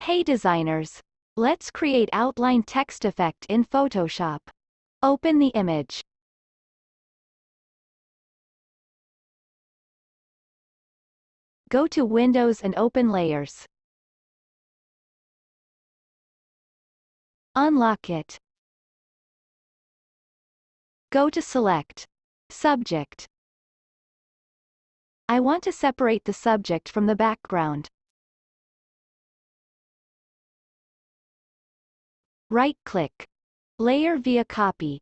Hey designers! Let's create outline text effect in Photoshop. Open the image. Go to Windows and open Layers. Unlock it. Go to Select. Subject. I want to separate the subject from the background. Right-click. Layer via Copy.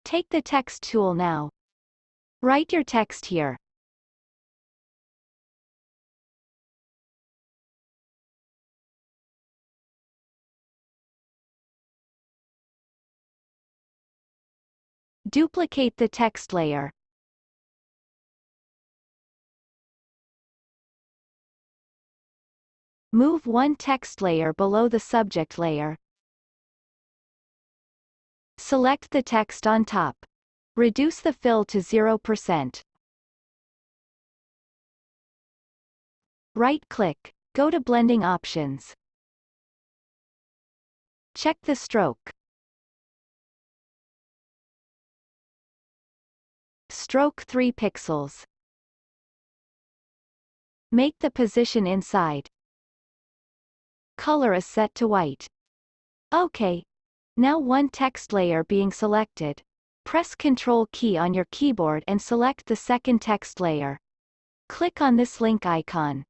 Take the Text tool now. Write your text here. Duplicate the text layer. Move one text layer below the subject layer. Select the text on top. Reduce the fill to 0%. Right-click, go to Blending Options. Check the stroke. Stroke 3 pixels. Make the position inside. Color is set to white. OK. Now one text layer being selected. Press Ctrl key on your keyboard and select the second text layer. Click on this link icon.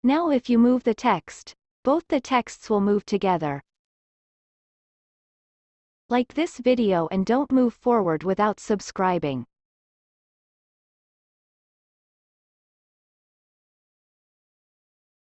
Now if you move the text, both the texts will move together. Like this video and don't move forward without subscribing.